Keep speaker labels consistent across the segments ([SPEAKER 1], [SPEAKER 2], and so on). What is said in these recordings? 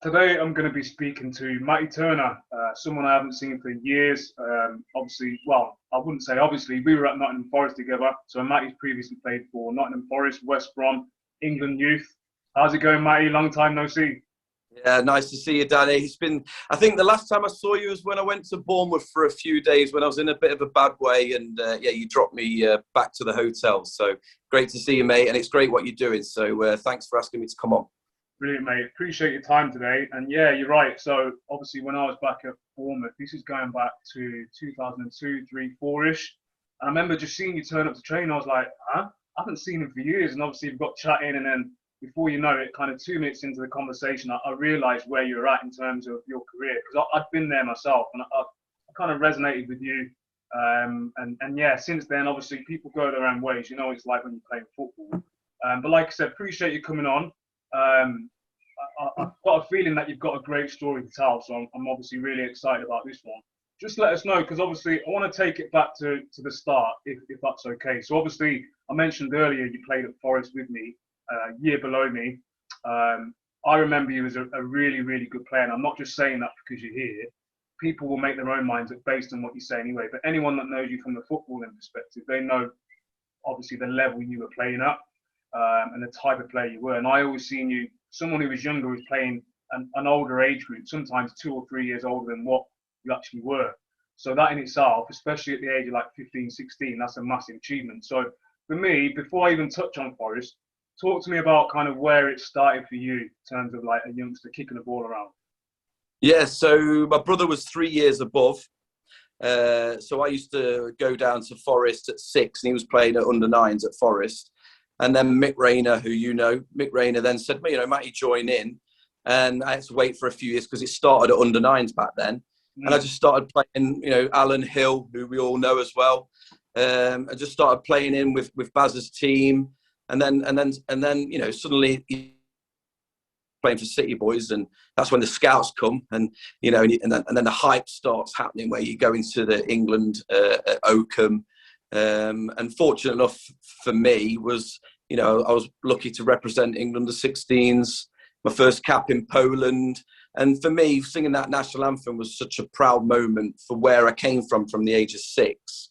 [SPEAKER 1] Today I'm going to be speaking to Matty Turner, someone I haven't seen for years. Obviously, well, I wouldn't say obviously, we were at Nottingham Forest together. So Matty's previously played for Nottingham Forest, West Brom, England youth. How's it going, Matty? Long time no see.
[SPEAKER 2] Yeah, nice to see you, Danny. I think the last time I saw you was when I went to Bournemouth for a few days when I was in a bit of a bad way. And yeah, you dropped me back to the hotel. So great to see you, mate. And it's great what you're doing. So thanks for asking me to come on.
[SPEAKER 1] Brilliant, mate. Appreciate your time today. And yeah, you're right. So obviously, when I was back at Bournemouth, this is going back to 2002, 3, 4-ish. And I remember just seeing you turn up to train. I was like, huh? I haven't seen him for years. And obviously, we've got chatting. And then before you know it, kind of 2 minutes into the conversation, I realised where you were at in terms of your career. Because I'd been there myself. And I kind of resonated with you. And yeah, since then, obviously, people go their own ways. You know what it's like when you're playing football. But like I said, appreciate you coming on. I've got a feeling that you've got a great story to tell, so I'm obviously really excited about this one. Just let us know, because obviously I want to take it back to the start, if that's okay. So obviously, I mentioned earlier you played at Forest with me, a year below me. I remember you as a really, really good player, and I'm not just saying that because you're here. People will make their own minds up based on what you say anyway, but anyone that knows you from the footballing perspective, they know obviously the level you were playing at. And the type of player you were. And I always seen you, someone who was younger, was playing an older age group, sometimes 2 or 3 years older than what you actually were. So that in itself, especially at the age of like 15, 16, that's a massive achievement. So for me, before I even touch on Forest, talk to me about kind of where it started for you in terms of like a youngster kicking the ball around.
[SPEAKER 2] Yeah, so my brother was 3 years above. So I used to go down to Forest at 6, and he was playing at under 9s at Forest. And then Mick Rayner, who you know, Mick Rayner then said, Matty, join in. And I had to wait for a few years because it started at under 9s back then. And I just started playing, Alan Hill, who we all know as well. I just started playing in with Baz's team. And then, suddenly playing for City Boys. And that's when the scouts come. And, and then the hype starts happening where you go into the England at Oakham. And fortunate enough for me was, I was lucky to represent England the 16s, my first cap in Poland. And for me, singing that national anthem was such a proud moment for where I came from the age of 6.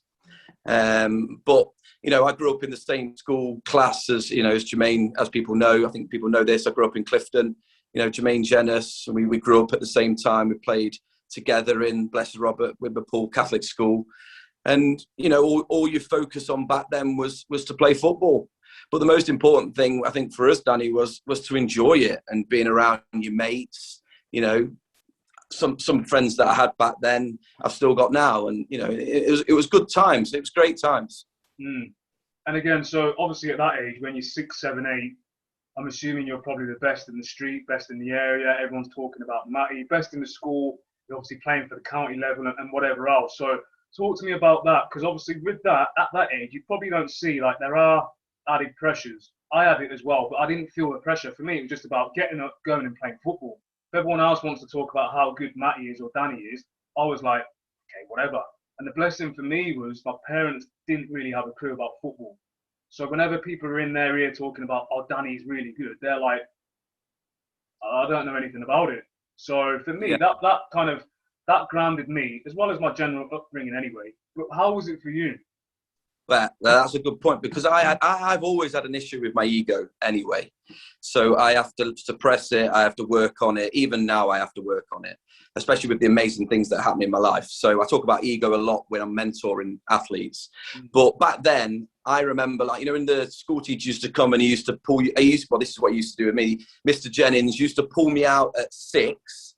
[SPEAKER 2] But, I grew up in the same school class as Jermaine, as people know. I think people know this. I grew up in Clifton, Jermaine Jenis. We grew up at the same time. We played together in Blessed Robert Wimberpool Catholic School. And, all you focus on back then was to play football. But the most important thing, I think, for us, Danny, was to enjoy it and being around your mates. Some friends that I had back then, I've still got now. And, it was good times. It was great times.
[SPEAKER 1] Mm. And again, so obviously at that age, when you're 6, 7, 8, I'm assuming you're probably the best in the street, best in the area. Everyone's talking about Matty, best in the school. You're obviously playing for the county level and whatever else. So talk to me about that, because obviously with that, at that age, you probably don't see, like, there are added pressures. I had it as well, but I didn't feel the pressure. For me, it was just about getting up, going and playing football. If everyone else wants to talk about how good Matty is or Danny is, I was like, okay, whatever. And the blessing for me was my parents didn't really have a clue about football. So whenever people are in their ear talking about, oh, Danny's really good, they're like, I don't know anything about it. So for me, that grounded me, as well as my general upbringing anyway. But how was it for you?
[SPEAKER 2] Well, that's a good point, because I've always had an issue with my ego anyway. So I have to suppress it. I have to work on it. Even now I have to work on it, especially with the amazing things that happen in my life. So I talk about ego a lot when I'm mentoring athletes. But back then, I remember, in the school teacher used to come and he used to pull you. This is what he used to do with me. Mr. Jennings used to pull me out at 6,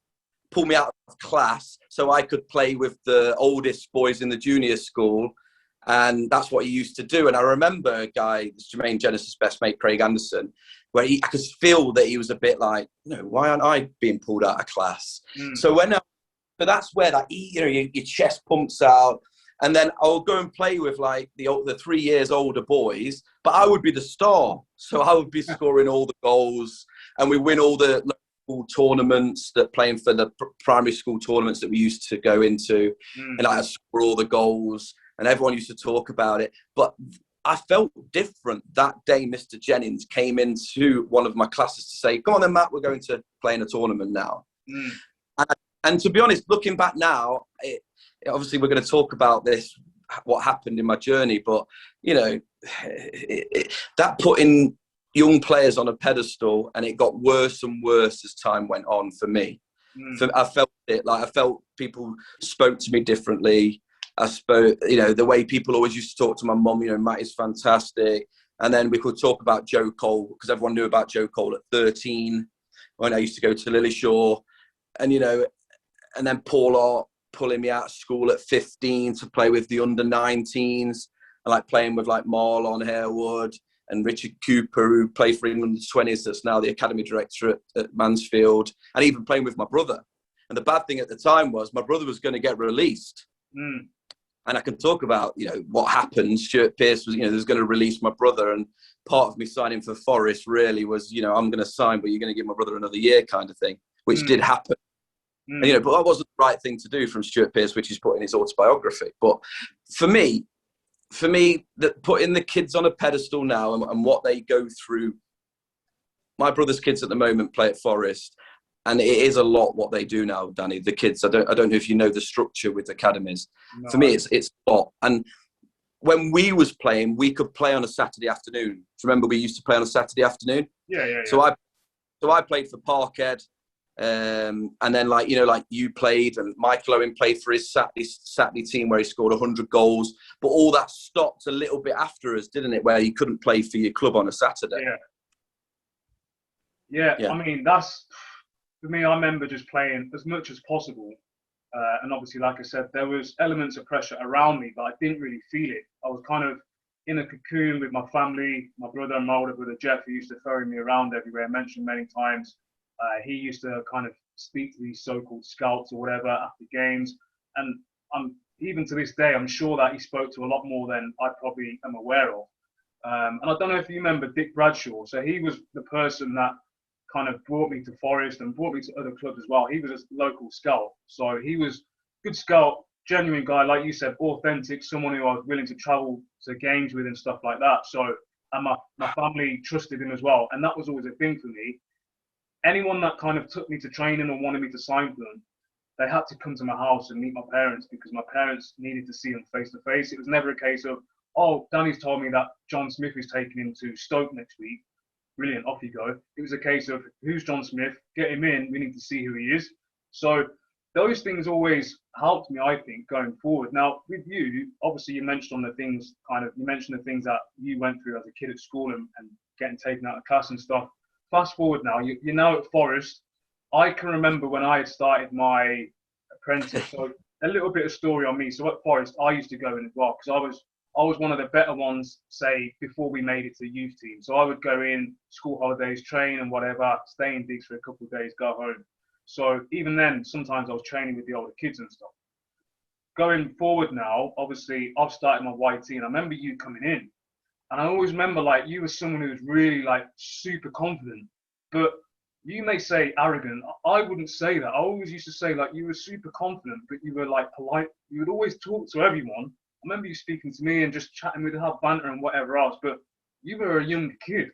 [SPEAKER 2] pull me out of class so I could play with the oldest boys in the junior school. And that's what he used to do. And I remember a guy, Jermaine Jenis' best mate, Craig Anderson, where I could feel that he was a bit like, why aren't I being pulled out of class? So that's where that, your chest pumps out. And then I'll go and play with like the 3 years older boys, but I would be the star. So I would be scoring all the goals, and we win all the local tournaments, that playing for the primary school tournaments that we used to go into. And I score all the goals. And everyone used to talk about it. But I felt different that day. Mr. Jennings came into one of my classes to say, "Come on then, Matt, we're going to play in a tournament now." And to be honest, looking back now, obviously we're going to talk about this, what happened in my journey, but, you know, that putting young players on a pedestal, and it got worse and worse as time went on for me. I felt it, like I felt people spoke to me differently. I spoke, you know, the way people always used to talk to my mum, you know, Matt is fantastic. And then we could talk about Joe Cole, because everyone knew about Joe Cole at 13 when I used to go to Lillishore. And, you know, and then Paul Art pulling me out of school at 15 to play with the under-19s, and like playing with like Marlon Harewood and Richard Cooper, who played for England 20s, that's now the academy director at Mansfield, and even playing with my brother. And the bad thing at the time was my brother was going to get released. And I can talk about, you know, what happened. Stuart Pearce was, you know, was going to release my brother, and part of me signing for Forest really was, you know, I'm going to sign, but you're going to give my brother another year kind of thing, which did happen. And, you know, but that wasn't the right thing to do from Stuart Pearce, which he's put in his autobiography. But for me, that putting the kids on a pedestal now and what they go through, my brother's kids at the moment play at Forest, and it is a lot what they do now, Danny. The kids, I don't know if you know the structure with academies. No. For me, it's a lot. And when we was playing, we could play on a Saturday afternoon. Do you remember we used to play on a Saturday afternoon?
[SPEAKER 1] Yeah.
[SPEAKER 2] So I played for Parkhead. And then, like, you know, like you played, and Michael Owen played for his Saturday team where he scored 100 goals. But all that stopped a little bit after us, didn't it? Where you couldn't play for your club on a Saturday.
[SPEAKER 1] Yeah. I mean, that's, for me, I remember just playing as much as possible. And obviously, like I said, there was elements of pressure around me, but I didn't really feel it. I was kind of in a cocoon with my family, my brother and my older brother, Jeff, who used to ferry me around everywhere, mentioned many times. He used to kind of speak to these so-called scouts or whatever after games. And even to this day, I'm sure that he spoke to a lot more than I probably am aware of. And I don't know if you remember Dick Bradshaw. So he was the person that kind of brought me to Forest and brought me to other clubs as well. He was a local scout. So he was a good scout, genuine guy, like you said, authentic, someone who I was willing to travel to games with and stuff like that. So, and my family trusted him as well. And that was always a thing for me. Anyone that kind of took me to training or wanted me to sign for them, they had to come to my house and meet my parents, because my parents needed to see them face to face. It was never a case of, oh, Danny's told me that John Smith is taking him to Stoke next week. Brilliant, off you go. It was a case of, who's John Smith? Get him in. We need to see who he is. So those things always helped me, I think, going forward. Now, with you, obviously you mentioned the things that you went through as a kid at school and getting taken out of class and stuff. Fast forward now, you're now at Forest. I can remember when I had started my apprentice. So a little bit of story on me. So at Forest, I used to go in as well, because I was one of the better ones, say, before we made it to the youth team. So I would go in, school holidays, train and whatever, stay in digs for a couple of days, go home. So even then, sometimes I was training with the older kids and stuff. Going forward now, obviously, I've started my YT, and I remember you coming in. And I always remember, like, you were someone who was really, like, super confident. But you may say arrogant. I wouldn't say that. I always used to say, like, you were super confident, but you were, like, polite. You would always talk to everyone. I remember you speaking to me and just chatting with her, banter and whatever else. But you were a young kid.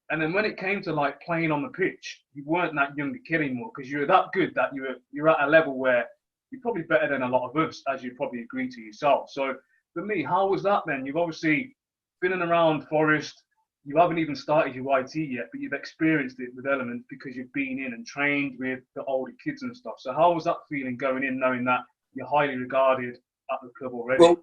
[SPEAKER 1] And then when it came to, like, playing on the pitch, you weren't that younger kid anymore, because you were that good that you're at a level where you're probably better than a lot of us, as you probably agree to yourself. So for me, how was that then? You've obviously been in around Forest, you haven't even started your YT yet, but you've experienced it with elements because you've been in and trained with the older kids and stuff. So how was that feeling going in, knowing that you're highly regarded at the club already?
[SPEAKER 2] Well,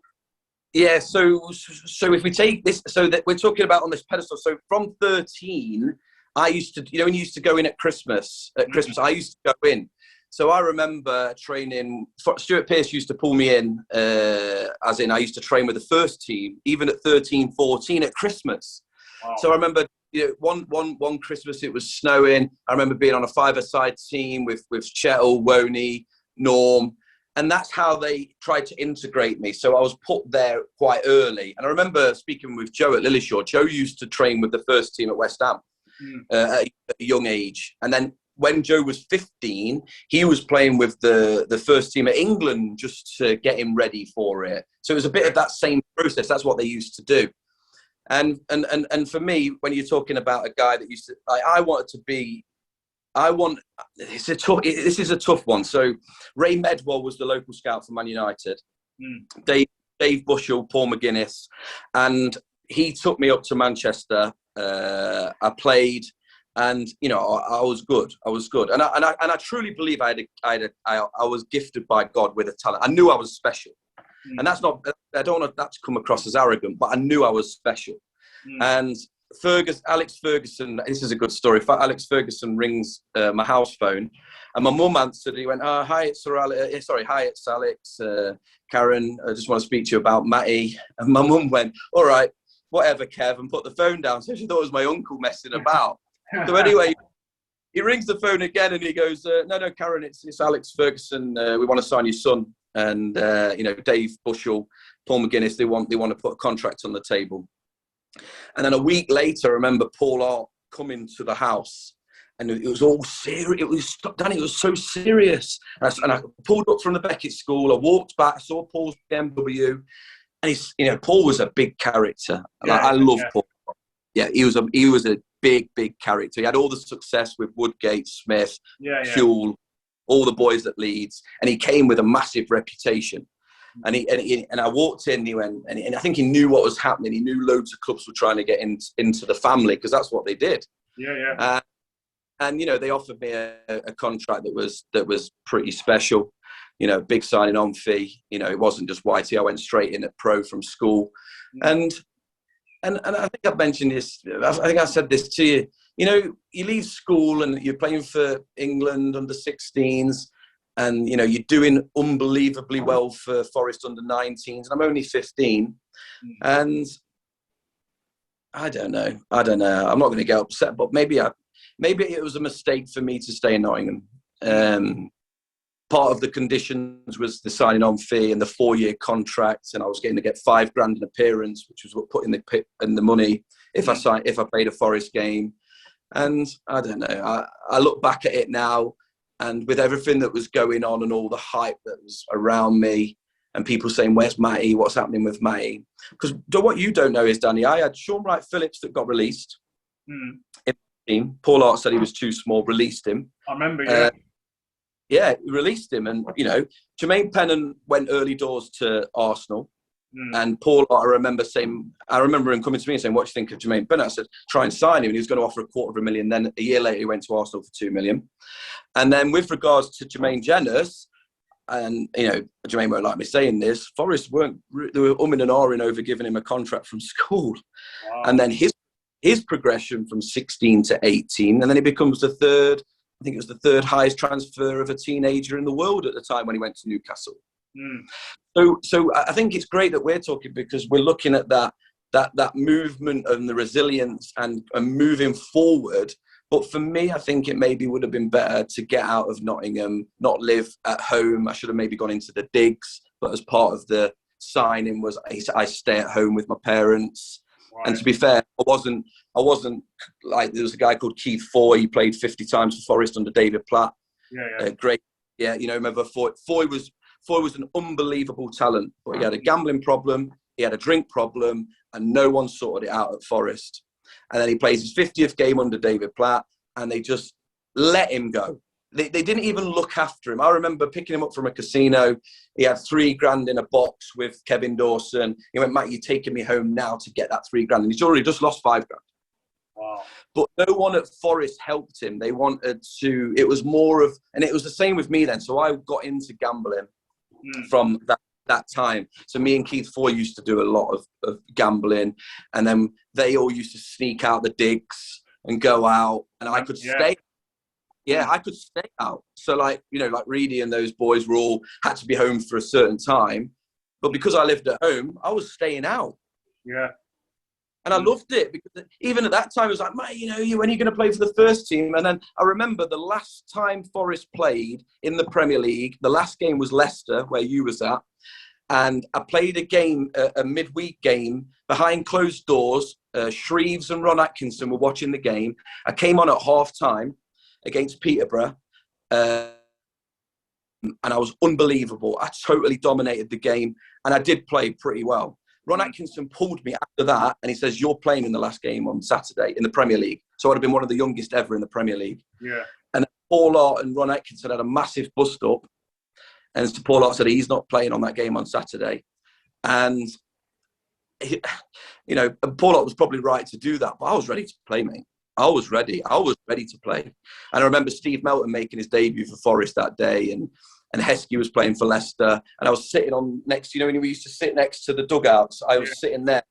[SPEAKER 2] yeah, so if we take this, so that we're talking about on this pedestal, so from 13, I used to, you know, when you used to go in at Christmas, I used to go in. So I remember training, Stuart Pearce used to pull me in, as in I used to train with the first team, even at 13, 14 at Christmas. Wow. So I remember, you know, one Christmas it was snowing. I remember being on a five-a-side team with Chettle, Woney, Norm, and that's how they tried to integrate me. So I was put there quite early. And I remember speaking with Joe at Lillishore. Joe used to train with the first team at West Ham at a young age. And then when Joe was 15, he was playing with the first team at England just to get him ready for it. So it was a bit of that same process. That's what they used to do. And for me, when you're talking about a guy that used to, like, I wanted to be, this is a tough one. So Ray Medwell was the local scout for Man United. Dave Bushell, Paul McGuinness, and he took me up to Manchester. I played, and I was good. And I truly believe I was gifted by God with a talent. I knew I was special, and that's not. I don't want that to come across as arrogant, but I knew I was special. And Alex Ferguson, this is a good story. Alex Ferguson rings my house phone, and my mum answered. He went, "Hi, it's Alex. Hi, it's Alex. Karen, I just want to speak to you about Matty." And my mum went, "All right, whatever, Kev," and put the phone down. So she thought it was my uncle messing about. So anyway, he rings the phone again, and he goes, "No, Karen, it's Alex Ferguson. We want to sign your son." And Dave Bushell, Paul McGuinness, they want to put a contract on the table. And then a week later, I remember Paul Art coming to the house, and it was all serious. Danny, it was so serious. And I pulled up from the Beckett School. I walked back, I saw Paul's BMW, and Paul was a big character. I love Paul. Yeah, he was a big character. He had all the success with Woodgate, Smith, Huel, all the boys at Leeds, and he came with a massive reputation. And I walked in, and I think he knew what was happening. He knew loads of clubs were trying to get into the family, because that's what they did. And they offered me a contract that was pretty special. Big signing on fee. It wasn't just Whitey. I went straight in at pro from school, and I think I've mentioned this. I think I said this to you. You leave school and you're playing for England under 16s. And, you're doing unbelievably well for Forest under 19s. And I'm only 15. And I don't know. I'm not going to get upset, but maybe it was a mistake for me to stay in Nottingham. Part of the conditions was the signing on fee and the 4-year contract. And I was getting to get £5,000 an appearance, which was what put in the money if I played a Forest game. And I don't know. I look back at it now. And with everything that was going on and all the hype that was around me, and people saying, "Where's Matty? What's happening with Matty?" Because what you don't know is, Danny, I had Sean Wright Phillips that got released in the team. Paul Art said he was too small, released him.
[SPEAKER 1] I remember,
[SPEAKER 2] released him. And, Jermaine Pennant went early doors to Arsenal. And Paul, I remember him coming to me and saying, "What do you think of Jermaine Pennant?" I said, "Try and sign him." And he was going to offer $250,000. Then a year later, he went to Arsenal for $2 million. And then with regards to Jermaine Jenners, and, Jermaine won't like me saying this, Forest they were umming and ahhing over giving him a contract from school. Wow. And then his progression from 16 to 18, and then he becomes the third highest transfer of a teenager in the world at the time when he went to Newcastle. So I think it's great that we're talking, because we're looking at that movement and the resilience and moving forward. But for me, I think it maybe would have been better to get out of Nottingham, not live at home. I should have maybe gone into the digs, but as part of the signing was I stay at home with my parents. Right. And to be fair, I wasn't like, there was a guy called Keith Foy. He played 50 times for Forest under David Platt. Great. Yeah, remember Foy was an unbelievable talent, but he had a gambling problem, he had a drink problem, and no one sorted it out at Forest. And then he plays his 50th game under David Platt, and they just let him go. They didn't even look after him. I remember picking him up from a casino. He had $3,000 in a box with Kevin Dawson. He went, "Matt, you're taking me home now to get that $3,000." And he's already just lost $5,000. Wow. But no one at Forest helped him. They wanted to, it was more of, and it was the same with me then. So I got into gambling from that time. So me and Keith Foy used to do a lot of gambling, and then they all used to sneak out the digs and go out, and I could stay. Yeah, I could stay out. So like Reedy and those boys were all had to be home for a certain time. But because I lived at home, I was staying out. Yeah. And I loved it, because even at that time, it was like, "Mate, when are you going to play for the first team?" And then I remember the last time Forest played in the Premier League, the last game was Leicester, where you was at. And I played a game, a midweek game, behind closed doors. Shreves and Ron Atkinson were watching the game. I came on at half-time against Peterborough. And I was unbelievable. I totally dominated the game. And I did play pretty well. Ron Atkinson pulled me after that, and he says, "You're playing in the last game on Saturday in the Premier League." So I'd have been one of the youngest ever in the Premier League.
[SPEAKER 1] Yeah.
[SPEAKER 2] And Paul Hart and Ron Atkinson had a massive bust up, and so Paul Hart said he's not playing on that game on Saturday, and you know, and Paul Hart was probably right to do that, but I was ready to play, mate. I was ready to play. And I remember Steve Melton making his debut for Forest that day, and Heskey was playing for Leicester, and I was sitting on next, you know, when we used to sit next to the dugouts, I was sitting there.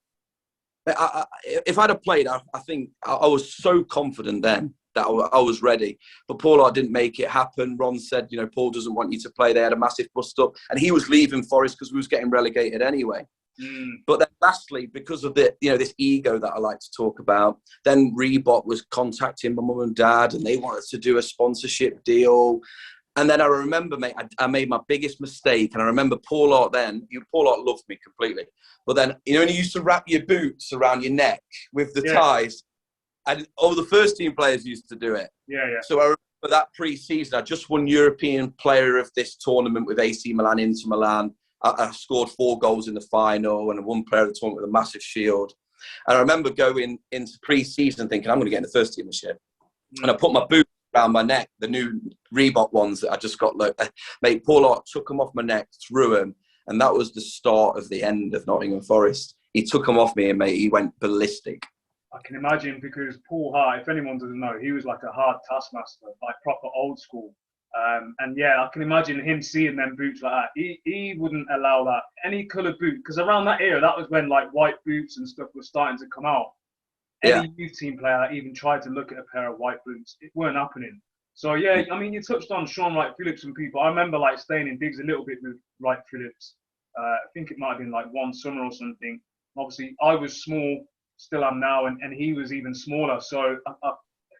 [SPEAKER 2] If I'd have played, I think I was so confident then that I was ready. But Paul Hart didn't make it happen. Ron said, you know, Paul doesn't want you to play. They had a massive bust up, and he was leaving Forest because we was getting relegated anyway. But then lastly, because of the, you know, this ego that I like to talk about, then Reebok was contacting my mum and dad, and they wanted to do a sponsorship deal. And then I remember, mate, I made my biggest mistake. And I remember Paul Hart then, Paul Hart loved me completely. But then, you know, when you used to wrap your boots around your neck with the ties, and all the first team players used to do it. So I remember that pre-season, I just won European Player of this tournament with AC Milan, Inter Milan. I scored 4 goals in the final, and I won Player of the tournament with a massive shield. And I remember going into pre-season thinking, I'm going to get in the first team this year. And I put my boots around my neck, the new Reebok ones that I just got. Mate, Paul Hart took them off my neck, threw them, and that was the start of the end of Nottingham Forest. He took them off me, and mate, he went ballistic.
[SPEAKER 1] I can imagine, because Paul Hart, if anyone doesn't know, he was like a hard taskmaster, like proper old school. And yeah, I can imagine him seeing them boots like that. He wouldn't allow that, any coloured boot, because around that era, that was when like white boots and stuff was starting to come out. Any youth team player that even tried to look at a pair of white boots, it weren't happening. So yeah, I mean, you touched on Sean Wright Phillips and people. I remember like staying in digs a little bit with Wright Phillips. I think it might have been like one summer or something. Obviously, I was small, still am now, and he was even smaller. So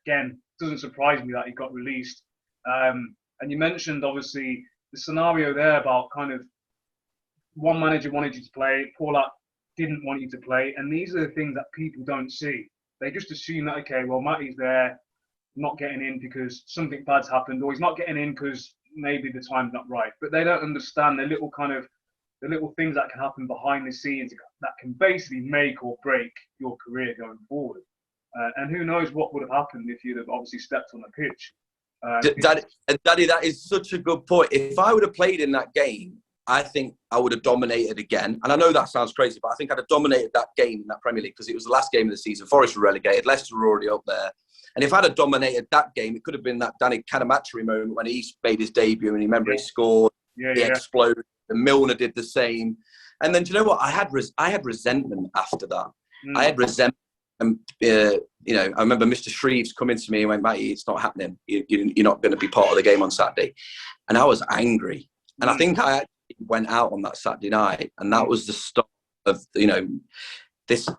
[SPEAKER 1] again, it doesn't surprise me that he got released. And you mentioned obviously the scenario there about kind of one manager wanted you to play, Paul Hart didn't want you to play, and these are the things that people don't see. They just assume that, okay, well, Matty's there, not getting in because something bad's happened, or he's not getting in because maybe the time's not right. But they don't understand the little things that can happen behind the scenes that can basically make or break your career going forward. And who knows what would have happened if you'd have obviously stepped on the pitch.
[SPEAKER 2] Daddy, that is such a good point. If I would have played in that game, I think I would have dominated again. And I know that sounds crazy, but I think I'd have dominated that game in that Premier League because it was the last game of the season. Forest were relegated. Leicester were already up there. And if I'd have dominated that game, it could have been that Danny Canamatri moment when he made his debut and he scored. He exploded. And Milner did the same. And then, do you know what? I had resentment after that. I had resentment. And, you know, I remember Mr. Shreves coming to me and went, Matty, it's not happening. You're not going to be part of the game on Saturday. And I was angry. And I think I actually went out on that Saturday night. And that was the start of, you know, this.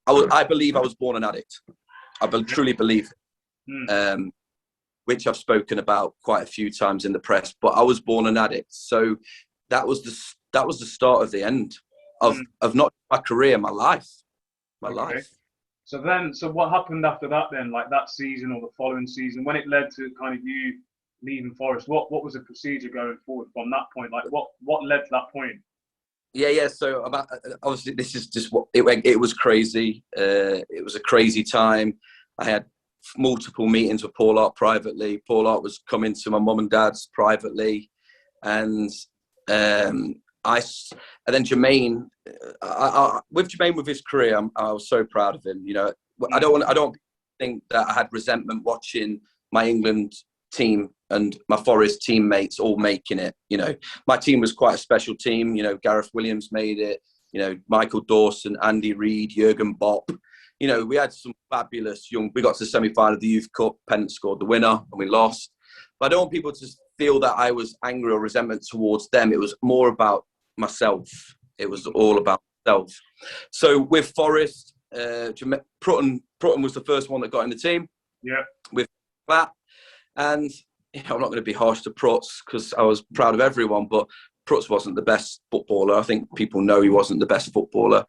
[SPEAKER 2] I believe I was born an addict. I truly believe it. Which I've spoken about quite a few times in the press. But I was born an addict. So that was the start of the end of not my career, my life. My life.
[SPEAKER 1] So what happened after that then, like that season or the following season, when it led to kind of you leaving Forest? What was the procedure going forward from that point? Like what led to that point?
[SPEAKER 2] Yeah. So obviously this is just what it went. It was crazy. It was a crazy time. I had multiple meetings with Paul Hart privately. Paul Hart was coming to my mum and dad's privately, and then Jermaine. With Jermaine, with his career, I was so proud of him. You know, I don't think that I had resentment watching my England team and my Forest teammates all making it. You know, my team was quite a special team. You know, Gareth Williams made it. You know, Michael Dawson, Andy Reid, Jurgen Bopp. You know, we had some fabulous young. We got to the semi-final of the Youth Cup. Pennant scored the winner, and we lost. But I don't want people to feel that I was angry or resentment towards them. It was more about myself. It was all about myself. So with Forest, Prutton was the first one that got in the team.
[SPEAKER 1] Yeah.
[SPEAKER 2] With that, and you know, I'm not going to be harsh to Prutz because I was proud of everyone, but Prutz wasn't the best footballer. I think people know he wasn't the best footballer.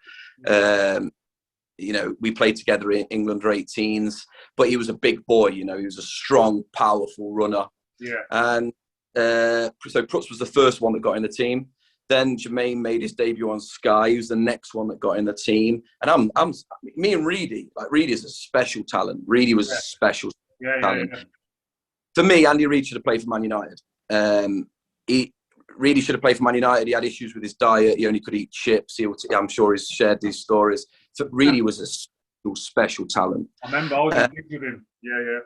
[SPEAKER 2] You know, we played together in England under 18s, but he was a big boy. You know, he was a strong, powerful runner.
[SPEAKER 1] Yeah.
[SPEAKER 2] And so Prutz was the first one that got in the team. Then Jermaine made his debut on Sky. He was the next one that got in the team. And me and Reedy, like Reedy is a special talent. Reedy was a special talent.
[SPEAKER 1] Yeah.
[SPEAKER 2] For me, Andy Reid should have played for Man United. Reedy should have played for Man United. He had issues with his diet. He only could eat chips. I'm sure he's shared these stories. So Reedy was a special talent.
[SPEAKER 1] I remember I was in gigs with him. Yeah.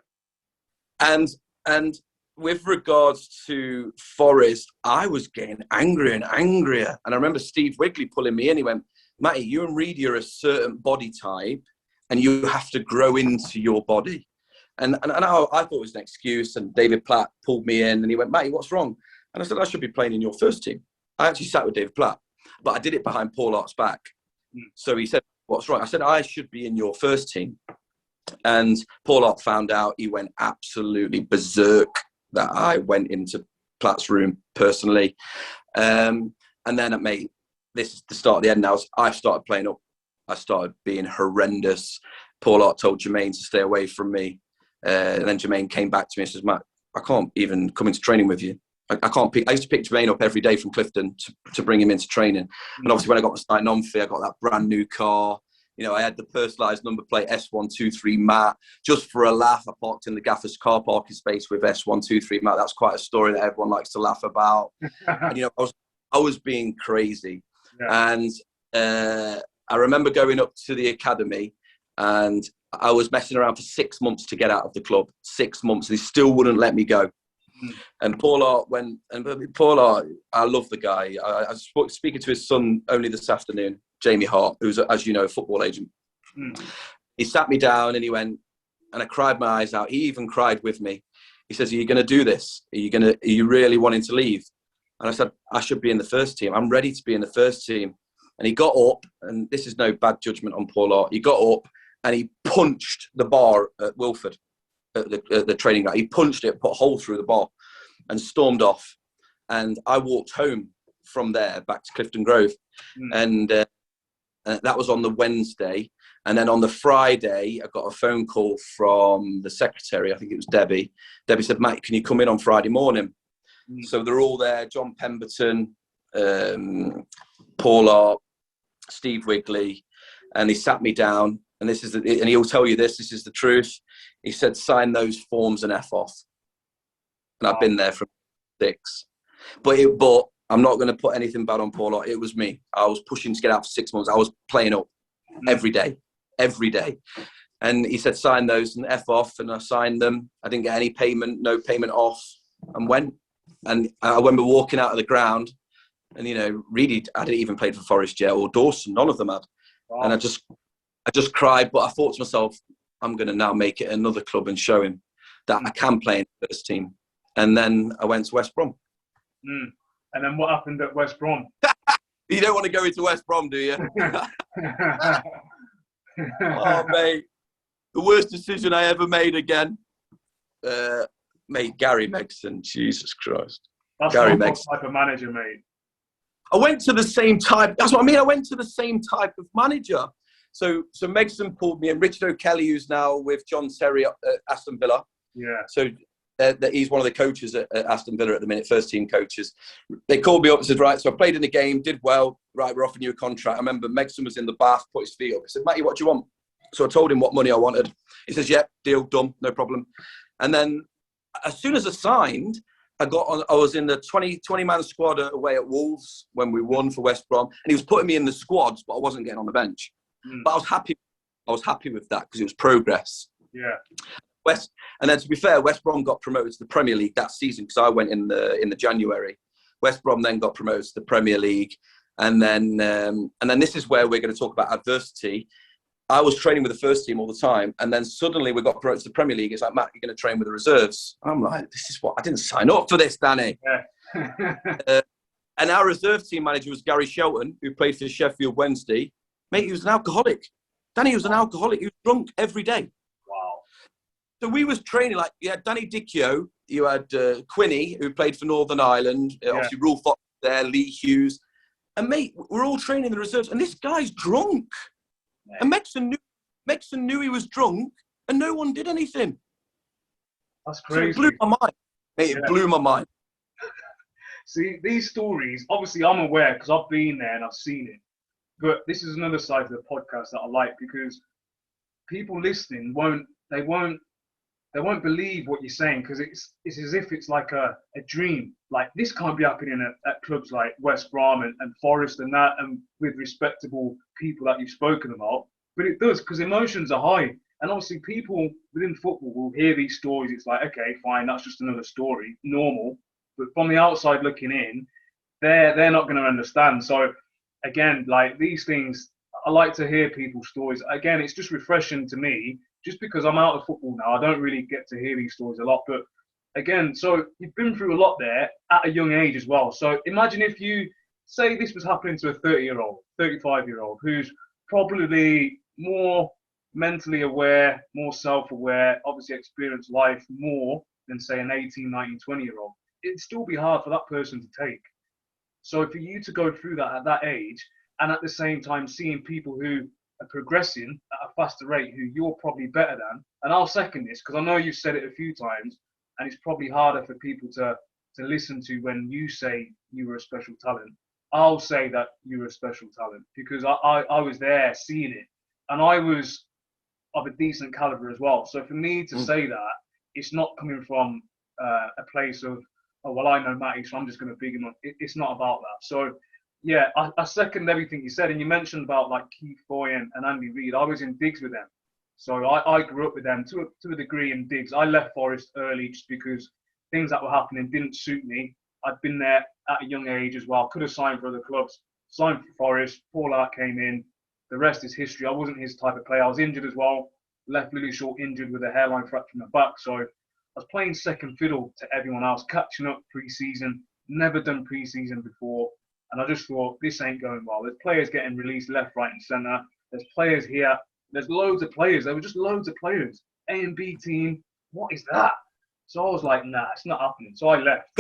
[SPEAKER 2] And with regards to Forest, I was getting angrier and angrier. And I remember Steve Wigley pulling me in. He went, Matty, you and Reedy are a certain body type and you have to grow into your body. And I thought it was an excuse. And David Platt pulled me in and he went, Matty, what's wrong? And I said, I should be playing in your first team. I actually sat with David Platt, but I did it behind Paul Hart's back. So he said, what's wrong? I said, I should be in your first team. And Paul Hart found out. He went absolutely berserk that I went into Platt's room personally. And then, mate, this is the start of the end now. I started playing up. I started being horrendous. Paul Hart told Jermaine to stay away from me. And then Jermaine came back to me and says, Matt, I can't even come into training with you. I can't pick. I used to pick Jermaine up every day from Clifton to bring him into training. And obviously when I got the sign on fee, I got that brand new car. You know, I had the personalised number plate S123 Matt. Just for a laugh, I parked in the Gaffer's car parking space with S123 Matt. That's quite a story that everyone likes to laugh about. And, you know, I was being crazy. Yeah. And I remember going up to the academy and I was messing around for 6 months to get out of the club. 6 months. They still wouldn't let me go. And Paul Hart Paul Hart, I love the guy. I was speaking to his son only this afternoon, Jamie Hart, who's, as you know, a football agent. He sat me down and he went, and I cried my eyes out. He even cried with me. He says, are you going to do this? Are you really wanting to leave? And I said, I should be in the first team. I'm ready to be in the first team. And he got up, and this is no bad judgment on Paul Hart. He got up and he punched the bar at Wilford. At the training ground. He punched it, put a hole through the bar and stormed off. And I walked home from there back to Clifton Grove. And that was on the Wednesday. And then on the Friday, I got a phone call from the secretary. I think it was Debbie. Debbie said, Matt, can you come in on Friday morning? So they're all there. John Pemberton, Paul Hart, Steve Wigley. And he sat me down. And and he'll tell you this is the truth. He said, sign those forms and F off. And I've been there from 6. But I'm not going to put anything bad on Paul Hart. It was me. I was pushing to get out for 6 months. I was playing up every day. And he said, sign those and F off. And I signed them. I didn't get any payment, no payment off, and went. And I remember walking out of the ground and, you know, really, I didn't even play for Forest yet or Dawson. None of them had. Wow. And I just cried, but I thought to myself, I'm going to now make it another club and show him that I can play in the first team. And then I went to West Brom.
[SPEAKER 1] And then what happened at West Brom?
[SPEAKER 2] You don't want to go into West Brom, do you? Oh, mate. The worst decision I ever made again. Mate, Gary Megson. Jesus Christ.
[SPEAKER 1] That's
[SPEAKER 2] Gary
[SPEAKER 1] not
[SPEAKER 2] Megson.
[SPEAKER 1] Type of manager, mate.
[SPEAKER 2] I went to the same type. That's what I mean. I went to the same type of manager. So Megson pulled me in. Richard O'Kelly, who's now with John Terry at Aston Villa. Yeah. So he's one of the coaches at Aston Villa at the minute, first team coaches. They called me up and said, right, so I played in the game, did well. Right, we're offering you a contract. I remember Megson was in the bath, put his feet up. I said, Matty, what do you want? So I told him what money I wanted. He says, yeah, deal, done, no problem. And then as soon as I signed, I was in the 20-man squad away at Wolves when we won for West Brom. And he was putting me in the squads, but I wasn't getting on the bench. But I was happy with that because it was progress. Yeah. And then to be fair, West Brom got promoted to the Premier League that season because I went in the January. West Brom then got promoted to the Premier League, and then this is where we're going to talk about adversity. I was training with the first team all the time, and then suddenly we got promoted to the Premier League. It's like, Matt, you're going to train with the reserves. I'm like, this is what I didn't sign up for this, Danny. Yeah. And our reserve team manager was Gary Shelton, who played for Sheffield Wednesday. Mate, he was an alcoholic. Danny was an alcoholic. He was drunk every day. Wow. So we was training like, you had Danny Dichio, you had Quinny, who played for Northern Ireland, obviously Rule Fox there, Lee Hughes. And mate, we're all training the reserves, and this guy's drunk. Yeah. And Megson knew he was drunk, and no one did anything.
[SPEAKER 1] That's crazy.
[SPEAKER 2] So it blew my mind. Mate, it blew my mind.
[SPEAKER 1] See, these stories, obviously I'm aware because I've been there and I've seen it. But this is another side of the podcast that I like because people listening they won't believe what you're saying because it's as if it's like a dream. Like this can't be happening at clubs like West Brom and Forest and that, and with respectable people that you've spoken about. But it does because emotions are high. And obviously people within football will hear these stories. It's like, okay, fine, that's just another story, normal. But from the outside looking in, they're not going to understand. So again, like these things, I like to hear people's stories. Again, it's just refreshing to me just because I'm out of football now. I don't really get to hear these stories a lot. But again, so you've been through a lot there at a young age as well. So imagine if you say this was happening to a 30-year-old, 35-year-old who's probably more mentally aware, more self-aware, obviously experienced life more than say an 18, 19, 20-year-old. It'd still be hard for that person to take. So for you to go through that at that age and at the same time seeing people who are progressing at a faster rate who you're probably better than, and I'll second this because I know you've said it a few times and it's probably harder for people to listen to when you say you were a special talent. I'll say that you were a special talent because I was there seeing it and I was of a decent caliber as well. So for me to say that, it's not coming from a place of, oh, well, I know Matty, so I'm just going to big him up. It's not about that. So, yeah, I second everything you said. And you mentioned about like Keith Foy and Andy Reid. I was in digs with them. So I grew up with them to a degree in digs. I left Forest early just because things that were happening didn't suit me. I'd been there at a young age as well. Could have signed for other clubs. Signed for Forest. Paul Hart came in. The rest is history. I wasn't his type of player. I was injured as well. Left Lily Short injured with a hairline fracture in the back. So I was playing second fiddle to everyone else, catching up pre-season. Never done pre-season before. And I just thought, this ain't going well. There's players getting released left, right and centre. There's players here. There's loads of players. There were just loads of players. A and B team. What is that? So I was like, nah, it's not happening. So I left.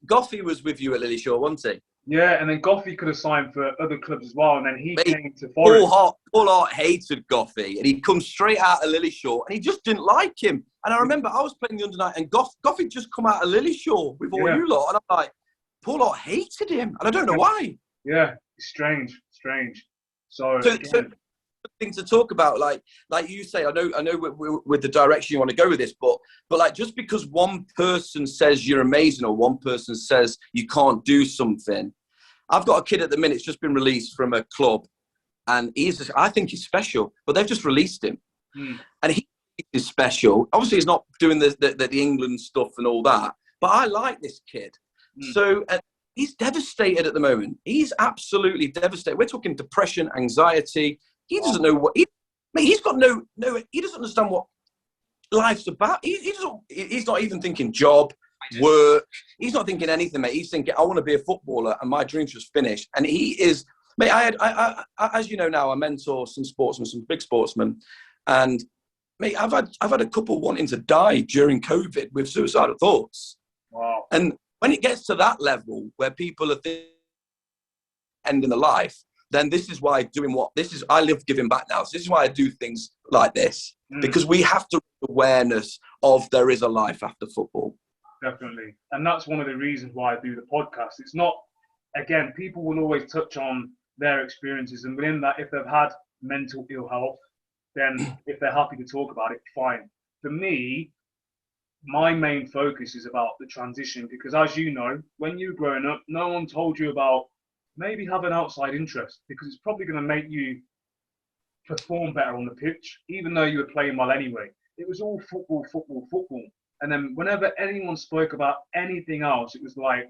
[SPEAKER 2] Goffey was with you at Lily Shore, wasn't he?
[SPEAKER 1] Yeah, and then Goffey could have signed for other clubs as well. And then he came to Forest.
[SPEAKER 2] Paul Hart hated Goffey. And he'd come straight out of Lily Shore. And he just didn't like him. And I remember I was playing the under-9. And Goffey just come out of Lily Shore with all you lot. And I'm like, Paul Hart hated him. And I don't know why.
[SPEAKER 1] Yeah, it's strange. So
[SPEAKER 2] thing to talk about, like you say, I know with the direction you want to go with this, but like just because one person says you're amazing or one person says you can't do something. I've got a kid at the minute, it's just been released from a club, and I think he's special, but they've just released him, and he is special. Obviously, he's not doing the England stuff and all that, but I like this kid. So. He's devastated at the moment. He's absolutely devastated. We're talking depression, anxiety. He doesn't know what he's got. No. He doesn't understand what life's about. He's not even thinking job, work. He's not thinking anything, mate. He's thinking, I want to be a footballer, and my dream's just finished. And he is, mate. I as you know now, I mentor some sportsmen, some big sportsmen, and mate, I've had a couple wanting to die during COVID with suicidal thoughts.
[SPEAKER 1] Wow.
[SPEAKER 2] And when it gets to that level where people are ending the life, then this is why I live giving back now. So this is why I do things like this, because we have to have awareness of there is a life after football.
[SPEAKER 1] Definitely. And that's one of the reasons why I do the podcast. It's not, again, people will always touch on their experiences, and within that, if they've had mental ill health, then if they're happy to talk about it, fine. For me, my main focus is about the transition, because as you know, when you're growing up, no one told you about maybe have an outside interest, because it's probably going to make you perform better on the pitch, even though you were playing well anyway. It was all football. And then whenever anyone spoke about anything else, it was like,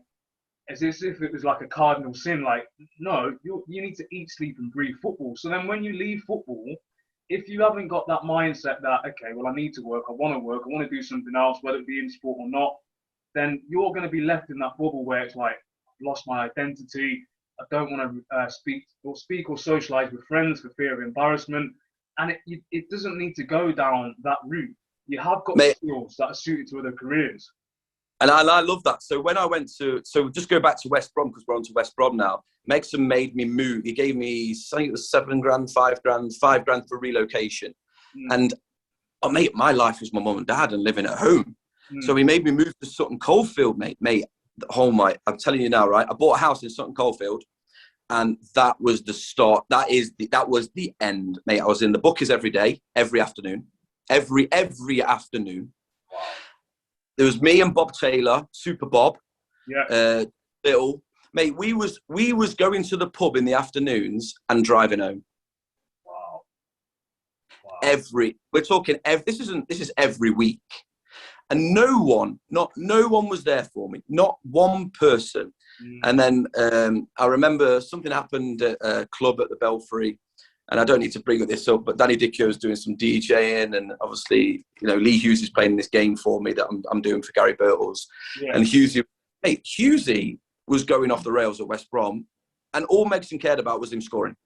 [SPEAKER 1] as if it was like a cardinal sin, like, no, you need to eat, sleep and breathe football. So then when you leave football, if you haven't got that mindset that, okay, well, I need to work, I want to do something else, whether it be in sport or not, then you're going to be left in that bubble where it's like, I've lost my identity, I don't want to speak or socialise with friends for fear of embarrassment. And it doesn't need to go down that route. You have got skills that are suited to other careers.
[SPEAKER 2] And I love that. So when I went so just go back to West Brom, because we're on to West Brom now. Megson made me move. He gave me, I think it was £7,000, £5 grand for relocation. And mate, my life was my mum and dad and living at home. So he made me move to Sutton Coldfield, mate. Oh my! I'm telling you now, right? I bought a house in Sutton Coldfield, and that was the start. That was the end, mate. I was in the bookies every day, every afternoon, every afternoon.
[SPEAKER 1] Wow.
[SPEAKER 2] There was me and Bob Taylor, Super Bob,
[SPEAKER 1] Yeah.
[SPEAKER 2] Little mate. We was going to the pub in the afternoons and driving home.
[SPEAKER 1] Wow. Wow.
[SPEAKER 2] This is every week. And no one was there for me, not one person. And then I remember something happened at a club at the Belfry, and I don't need to bring this up, but Danny Dickio was doing some DJing, and obviously, Lee Hughes is playing this game for me that I'm doing for Gary Birtles. Yeah. And Hughesy was going off the rails at West Brom, and all Megson cared about was him scoring.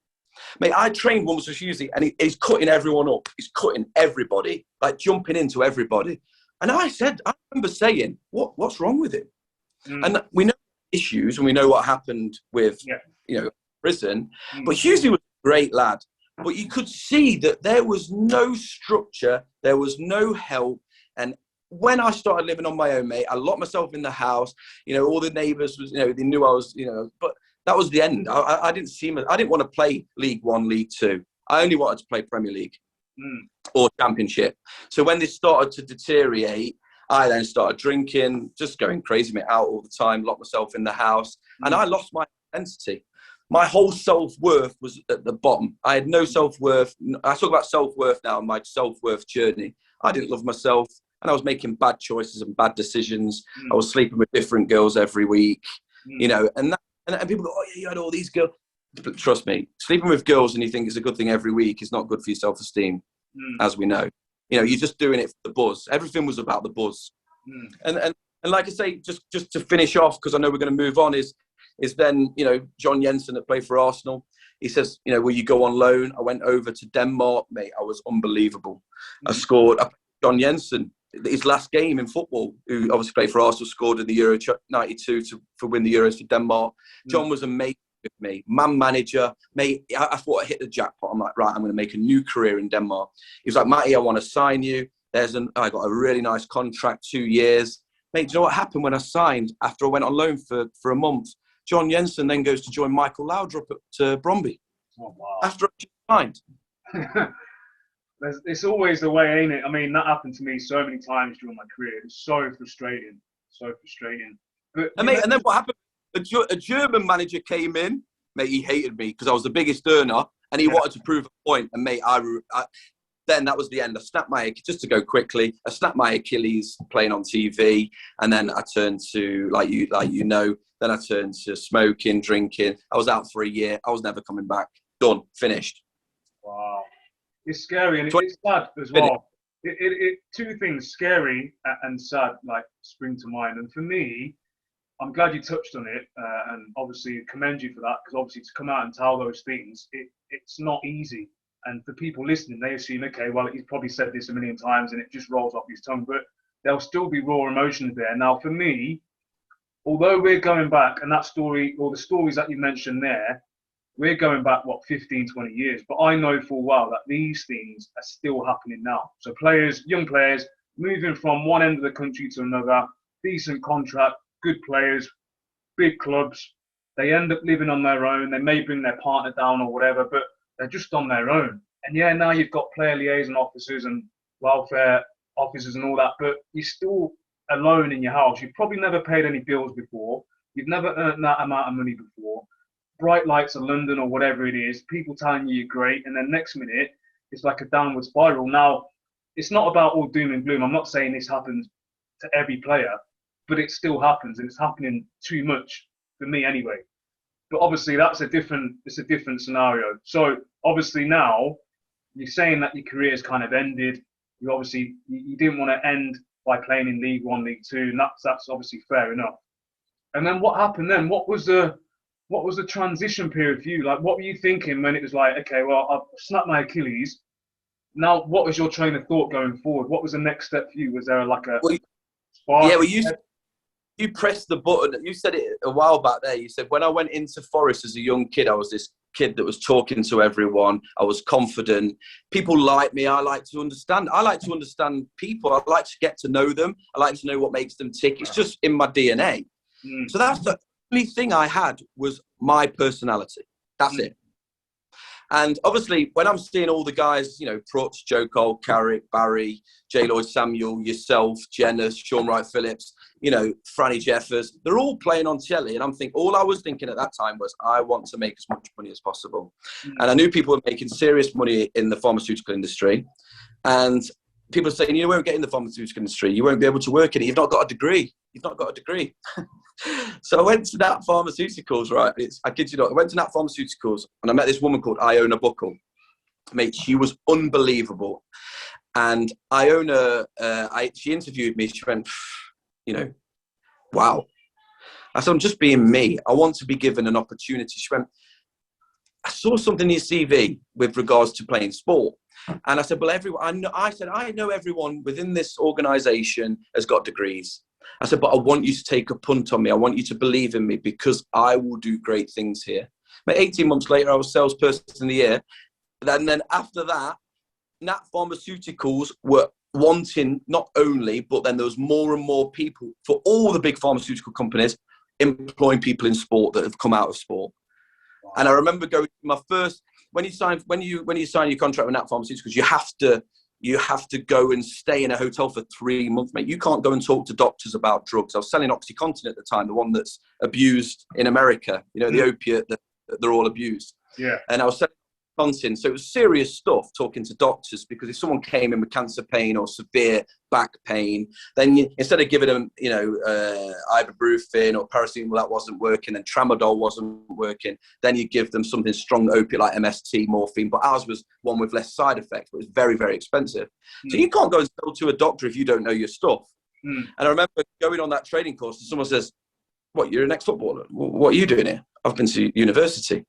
[SPEAKER 2] Mate, I trained once with Hughesy, and he's cutting everyone up. He's cutting everybody, like jumping into everybody. And I remember saying, what's wrong with him? And we know issues and we know what happened with, prison. But Hughesy was a great lad. But you could see that there was no structure. There was no help. And when I started living on my own, mate, I locked myself in the house. All the neighbours, they knew I was, but that was the end. I didn't want to play League One, League Two. I only wanted to play Premier League. Or Championship. So when this started to deteriorate, I then started drinking, just going crazy, mate, out all the time, locked myself in the house, and I lost my identity. My whole self-worth was at the bottom. I had no self-worth. I talk about self-worth now, my self-worth journey. I didn't love myself, and I was making bad choices and bad decisions. I was sleeping with different girls every week, and people go, oh, yeah, you had all these girls. But trust me, sleeping with girls and you think it's a good thing every week is not good for your self-esteem, as we know. You're just doing it for the buzz. Everything was about the buzz. And like I say, just to finish off, because I know we're going to move on, is then, John Jensen that played for Arsenal. He says, will you go on loan? I went over to Denmark, mate. I was unbelievable. I scored. John Jensen, his last game in football, who obviously played for Arsenal, scored in the Euro 92 to win the Euros for Denmark. John was amazing with me, man manager, mate. I thought I hit the jackpot. I'm like, right, I'm going to make a new career in Denmark. He was like, Matty, I want to sign you. I got a really nice contract, 2 years. Mate, do you know what happened when I signed after I went on loan for a month? John Jensen then goes to join Michael Laudrup at Bromby.
[SPEAKER 1] Oh, wow.
[SPEAKER 2] After I signed.
[SPEAKER 1] It's always the way, ain't it? I mean, that happened to me so many times during my career. It's so frustrating. So frustrating. But,
[SPEAKER 2] and then what happened? A German manager came in, mate. He hated me because I was the biggest earner, and he wanted to prove a point. And mate, then that was the end. Just to go quickly, I snapped my Achilles playing on TV, and then I turned to then I turned to smoking, drinking. I was out for a year. I was never coming back. Done, finished.
[SPEAKER 1] Wow, it's scary and it's sad as well. Two things, scary and sad, like spring to mind. And for me, I'm glad you touched on it, and obviously commend you for that, because obviously to come out and tell those things, it's not easy. And for people listening, they assume, okay, well, he's probably said this a million times and it just rolls off his tongue, but there'll still be raw emotions there. Now, for me, although we're going back, and that story, or the stories that you mentioned there, we're going back, 15, 20 years, but I know full well that these things are still happening now. So young players, moving from one end of the country to another, decent contract, good players, big clubs, they end up living on their own. They may bring their partner down or whatever, but they're just on their own. And yeah, now you've got player liaison officers and welfare officers and all that, but you're still alone in your house. You've probably never paid any bills before. You've never earned that amount of money before. Bright lights of London or whatever it is, people telling you you're great, and then next minute, it's like a downward spiral. Now, it's not about all doom and gloom. I'm not saying this happens to every player, but it still happens, and it's happening too much for me anyway. But obviously it's a different scenario. So obviously now you're saying that your career's kind of ended. You didn't want to end by playing in League One, League Two, and that's obviously fair enough. And then what happened then? What was the transition period for you? Like, what were you thinking when it was like, okay, well, I've snapped my Achilles. Now, what was your train of thought going forward? What was the next step for you? Was there spark?
[SPEAKER 2] Yeah, well, you pressed the button. You said it a while back there. You said, when I went into Forest as a young kid, I was this kid that was talking to everyone. I was confident. People like me. I like to understand people. I like to get to know them. I like to know what makes them tick. It's just in my DNA.
[SPEAKER 1] Mm.
[SPEAKER 2] So that's the only thing I had was my personality. That's it. And obviously, when I'm seeing all the guys, you know, Prutz, Joe Cole, Carrick, Barry, J. Lloyd Samuel, yourself, Jenner, Sean Wright Phillips, you know, Franny Jeffers, they're all playing on telly. And I'm thinking, all I was thinking at that time was, I want to make as much money as possible. And I knew people were making serious money in the pharmaceutical industry. And people are saying, you won't get in the pharmaceutical industry. You won't be able to work in it. You've not got a degree. You've not got a degree. So I went to Nat Pharmaceuticals, right? I kid you not. I went to Nat Pharmaceuticals and I met this woman called Iona Buckle. Mate, she was unbelievable. And Iona, she interviewed me. She went, you know, wow. I said, I'm just being me. I want to be given an opportunity. She went, I saw something in your CV with regards to playing sport. And I said, well, everyone, I know everyone within this organisation has got degrees. I said, but I want you to take a punt on me. I want you to believe in me because I will do great things here. But 18 months later, I was salesperson of the year. And then after that, Nat Pharmaceuticals were wanting not only, but then there was more and more people for all the big pharmaceutical companies employing people in sport that have come out of sport. Wow. And I remember going to my first, when you sign your contract with Nat Pharmaceuticals, you have to go and stay in a hotel for 3 months, mate. You can't go and talk to doctors about drugs. I was selling OxyContin at the time, the one that's abused in America, you know, the opiate that they're all abused.
[SPEAKER 1] Yeah.
[SPEAKER 2] And I was selling OxyContin. So it was serious stuff talking to doctors, because if someone came in with cancer pain or severe back pain, then instead of giving them, you know, ibuprofen or paracetamol that wasn't working and tramadol wasn't working, then you give them something strong, opiate like MST, morphine. But ours was one with less side effects, but it's very, very expensive. So you can't go and sell to a doctor if you don't know your stuff. And I remember going on that training course and someone says, what, you're an ex-footballer? What are you doing here? I've been to university.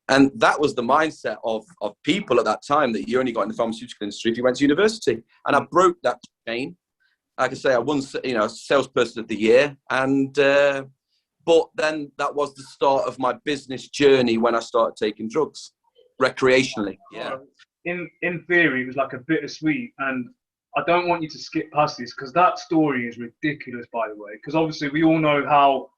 [SPEAKER 2] And that was the mindset of people at that time, that you only got in the pharmaceutical industry if you went to university. And I broke that chain. Like I say, I won, you know, salesperson of the year. And but then that was the start of my business journey when I started taking drugs recreationally. Yeah.
[SPEAKER 1] In theory, it was like a bittersweet. And I don't want you to skip past this, because that story is ridiculous, by the way. Because obviously we all know how,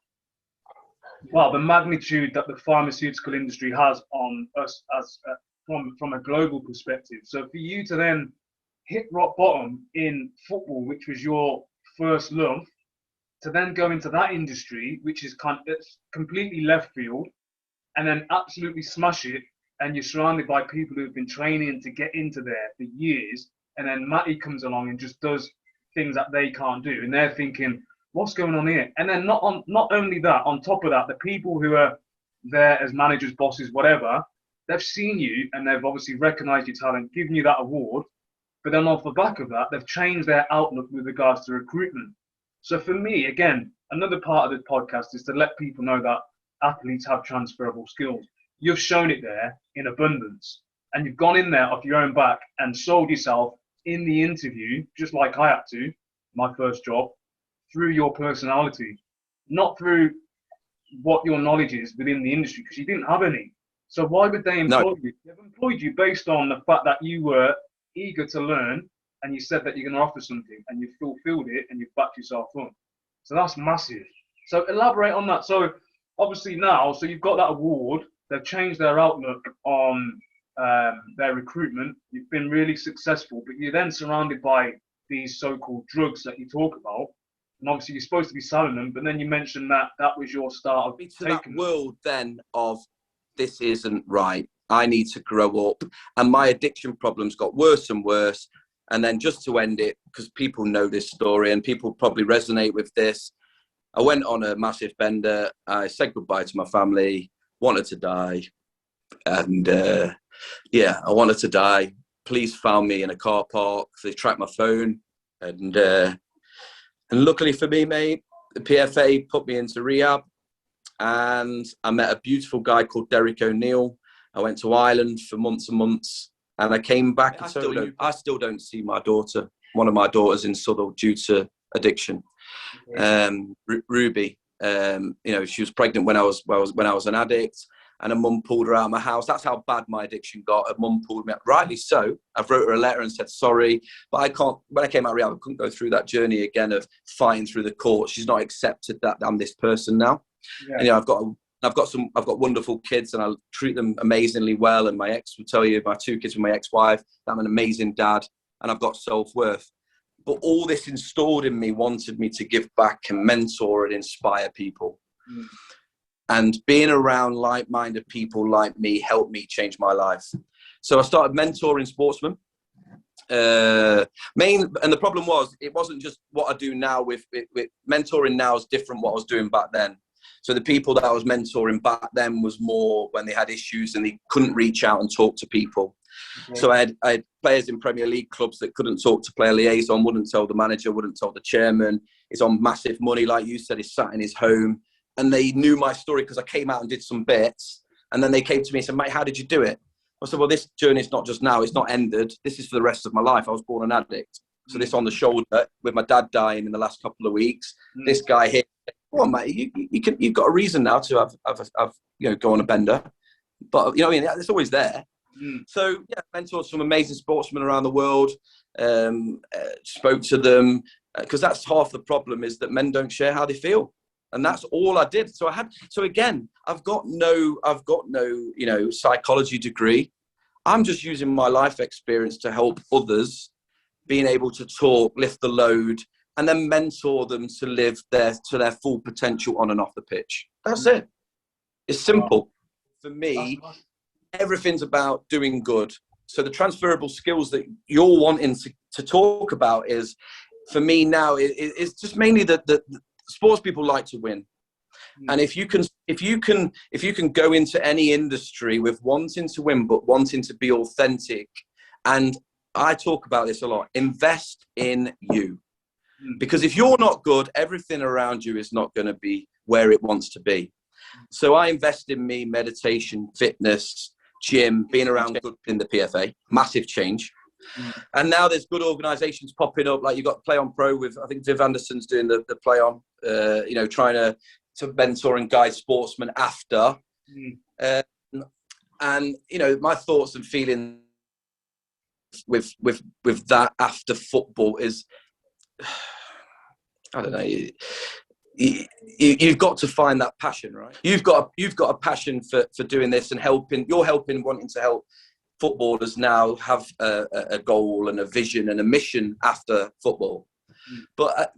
[SPEAKER 1] well, the magnitude that the pharmaceutical industry has on us as from a global perspective. So for you to then hit rock bottom in football, which was your first love, to then go into that industry, which is it's completely left field, and then absolutely smash it, and you're surrounded by people who've been training to get into there for years, and then Matty comes along and just does things that they can't do, and they're thinking, what's going on here? And then not only that, on top of that, the people who are there as managers, bosses, whatever, they've seen you and they've obviously recognized your talent, given you that award. But then off the back of that, they've changed their outlook with regards to recruitment. So for me, again, another part of this podcast is to let people know that athletes have transferable skills. You've shown it there in abundance. And you've gone in there off your own back and sold yourself in the interview, just like I had to, my first job, through your personality, not through what your knowledge is within the industry, because you didn't have any. So why would they employ you? They've employed you based on the fact that you were eager to learn, and you said that you're going to offer something, and you fulfilled it, and you've backed yourself up. So that's massive. So elaborate on that. So obviously now, so you've got that award. They've changed their outlook on their recruitment. You've been really successful, but you're then surrounded by these so-called drugs that you talk about. And obviously you're supposed to be selling them, but then you mentioned that that was your start of
[SPEAKER 2] taking that world then of, this isn't right. I need to grow up. And my addiction problems got worse and worse. And then just to end it, because people know this story and people probably resonate with this, I went on a massive bender. I said goodbye to my family, wanted to die. And I wanted to die. Police found me in a car park. They tracked my phone. And luckily for me, mate, the PFA put me into rehab, and I met a beautiful guy called Derek O'Neill. I went to Ireland for months and months, and I came back. I still don't see my daughter, one of my daughters in Southall, due to addiction. Ruby, you know, she was pregnant when I was an addict. and a mum pulled her out of my house. That's how bad my addiction got. A mum pulled me out. Rightly so. I've wrote her a letter and said sorry, but I can't. When I came out of rehab, I couldn't go through that journey again of fighting through the court. She's not accepted that I'm this person now. Yeah. And I've got wonderful kids, and I treat them amazingly well. And my ex will tell you, my 2 kids with my ex-wife, that I'm an amazing dad, and I've got self-worth. But all this installed in me wanted me to give back and mentor and inspire people. Mm. And being around like-minded people like me helped me change my life. So I started mentoring sportsmen. And the problem was, it wasn't just what I do now with mentoring now is different what I was doing back then. So the people that I was mentoring back then was more when they had issues and they couldn't reach out and talk to people. Okay. So I had players in Premier League clubs that couldn't talk to player liaison, wouldn't tell the manager, wouldn't tell the chairman. He's on massive money, like you said, he's sat in his home. And they knew my story because I came out and did some bits. And then they came to me and said, mate, how did you do it? I said, well, this journey's not just now. It's not ended. This is for the rest of my life. I was born an addict. So this on the shoulder with my dad dying in the last couple of weeks. This guy here, oh, mate, you've got a reason now to have go on a bender. But, I mean, it's always there. So, yeah, mentored some amazing sportsmen around the world, spoke to them, because that's half the problem is that men don't share how they feel. And that's all I did. So again, I've got no, psychology degree. I'm just using my life experience to help others, being able to talk, lift the load, and then mentor them to live to their full potential on and off the pitch. That's it. It's simple. For me, everything's about doing good. So the transferable skills that you're wanting to talk about is, for me now, it's just mainly that sports people like to win. And if you can go into any industry with wanting to win, but wanting to be authentic, and I talk about this a lot, invest in you. Because if you're not good, everything around you is not going to be where it wants to be. So I invest in me, meditation, fitness, gym, being around good in the PFA, massive change. And now there's good organisations popping up, like you've got Play On Pro with, I think Viv Anderson's doing the Play On, trying to mentor and guide sportsmen after. And, my thoughts and feelings with that after football is, I don't know, you've got to find that passion, right? You've got a passion for doing this and helping, wanting to help footballers now have a goal and a vision and a mission after football. But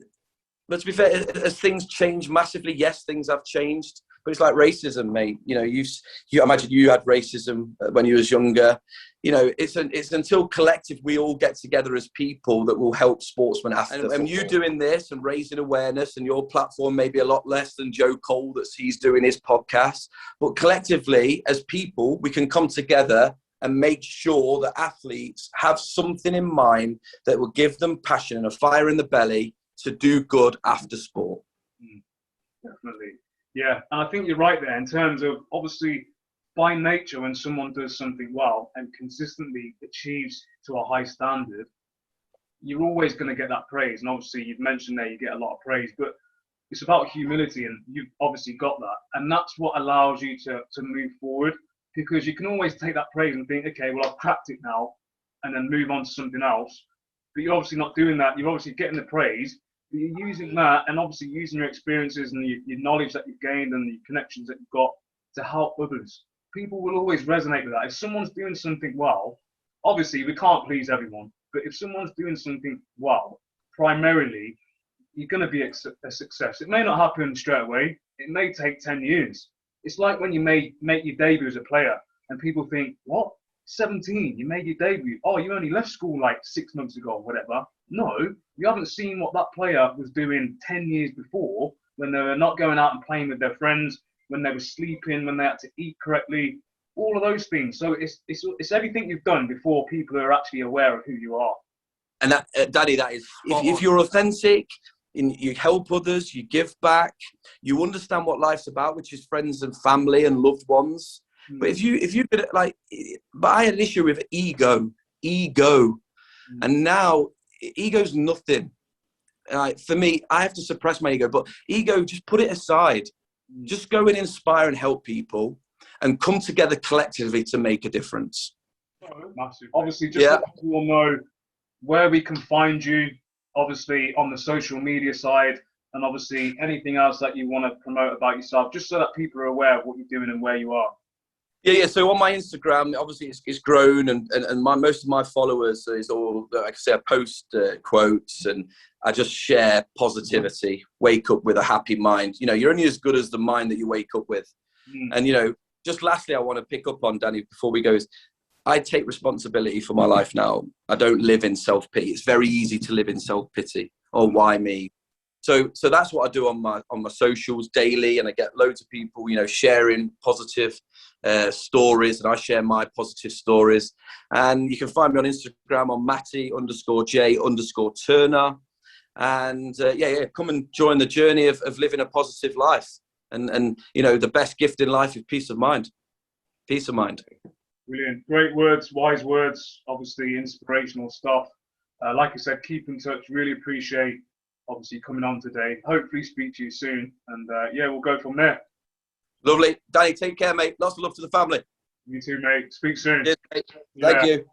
[SPEAKER 2] to be fair, as things change massively, yes, things have changed. But it's like racism, mate. You imagine you had racism when you was younger. It's until collective we all get together as people that will help sportsmen after. And you doing this and raising awareness, and your platform may be a lot less than Joe Cole that he's doing his podcast. But collectively, as people, we can come together and make sure that athletes have something in mind that will give them passion and a fire in the belly to do good after sport.
[SPEAKER 1] Definitely. Yeah, and I think you're right there in terms of, obviously, by nature, when someone does something well and consistently achieves to a high standard, you're always going to get that praise. And obviously, you've mentioned there you get a lot of praise, but it's about humility, and you've obviously got that. And that's what allows you to move forward, because you can always take that praise and think, okay, well, I've cracked it now, and then move on to something else. But you're obviously not doing that. You're obviously getting the praise, but you're using that and obviously using your experiences and your knowledge that you've gained and the connections that you've got to help others. People will always resonate with that. If someone's doing something well, obviously we can't please everyone, but if someone's doing something well, primarily, you're going to be a success. It may not happen straight away. It may take 10 years. It's like when you make your debut as a player and people think, what? 17, you made your debut. Oh, you only left school like 6 months ago or whatever. No, you haven't seen what that player was doing 10 years before, when they were not going out and playing with their friends, when they were sleeping, when they had to eat correctly, all of those things. So it's everything you've done before people are actually aware of who you are. And that,
[SPEAKER 2] Daddy, that is, if you're authentic, you help others, you give back, you understand what life's about, which is friends and family and loved ones. But if you could, like, but I had an issue with ego, and now ego's nothing. Like, for me, I have to suppress my ego, but ego, just put it aside. Just go and inspire and help people. and come together collectively to make a difference.
[SPEAKER 1] Massive. Obviously, just let people know where we can find you, obviously on the social media side, and obviously anything else that you want to promote about yourself, just so that people are aware of what you're doing and where you are.
[SPEAKER 2] Yeah. So on my Instagram, obviously it's grown, and most of my followers is all, like I say, I post quotes, and I just share positivity. Wake up with a happy mind. You know, you're only as good as the mind that you wake up with. And you know, just lastly, I want to pick up on, Danny, before we go, is I take responsibility for my life now. I don't live in self-pity. It's very easy to live in self-pity. Or why me? So that's what I do on my socials daily, and I get loads of people, you know, sharing positive stories, and I share my positive stories. And you can find me on Instagram on Matty_J_Turner. And come and join the journey of living a positive life. And you know, the best gift in life is peace of mind. Peace of mind.
[SPEAKER 1] Brilliant. Great words, wise words, obviously inspirational stuff. Like I said, keep in touch. Really appreciate, obviously, coming on today. Hopefully speak to you soon. And we'll go from there.
[SPEAKER 2] Lovely. Danny, take care, mate. Lots of love to the family.
[SPEAKER 1] You too, mate. Speak soon.
[SPEAKER 2] Cheers, mate. Thank you.